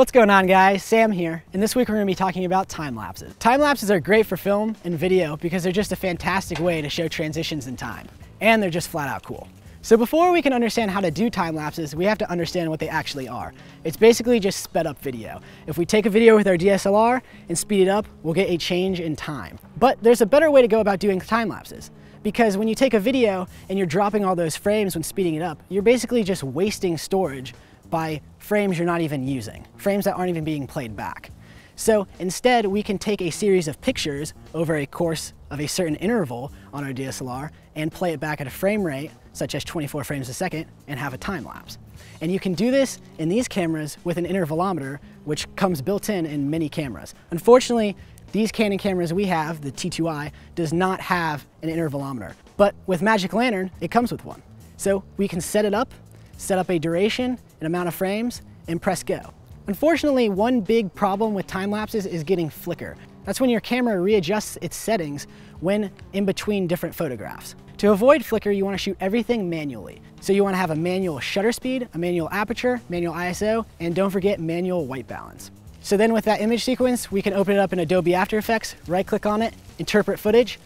What's going on, guys? Sam here, and this week we're going to be talking about time lapses. Time lapses are great for film and video because they're just a fantastic way to show transitions in time, and they're just flat out cool. So before we can understand how to do time lapses, we have to understand what they actually are. It's basically just sped up video. If we take a video with our DSLR and speed it up, we'll get a change in time. But there's a better way to go about doing time lapses. Because when you take a video and you're dropping all those frames when speeding it up, you're basically just wasting storage by frames you're not even using, frames that aren't even being played back. So instead, we can take a series of pictures over a course of a certain interval on our DSLR and play it back at a frame rate, such as 24 frames a second, and have a time lapse. And you can do this in these cameras with an intervalometer, which comes built in many cameras. Unfortunately, these Canon cameras we have, the T2i, does not have an intervalometer. But with Magic Lantern, it comes with one. So we can set it up, set up a duration, an amount of frames, and press go. Unfortunately, one big problem with time lapses is getting flicker. That's when your camera readjusts its settings when in between different photographs. To avoid flicker, you want to shoot everything manually. So you want to have a manual shutter speed, a manual aperture, manual ISO, and don't forget manual white balance. So then with that image sequence, we can open it up in Adobe After Effects, right-click on it, interpret footage,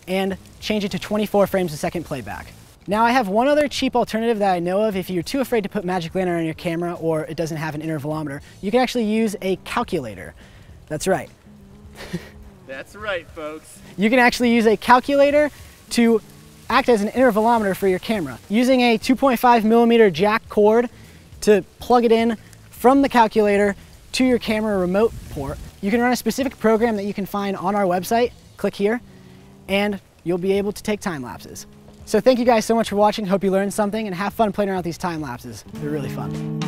and change it to 24 frames a second playback. Now I have one other cheap alternative that I know of if you're too afraid to put Magic Lantern on your camera or it doesn't have an intervalometer. You can actually use a calculator. That's right. That's right, folks. You can actually use a calculator to act as an intervalometer for your camera. Using a 2.5mm jack cord to plug it in from the calculator to your camera remote port, you can run a specific program that you can find on our website. Click here, and you'll be able to take time lapses. So thank you guys so much for watching. Hope you learned something and have fun playing around with these time lapses. They're really fun.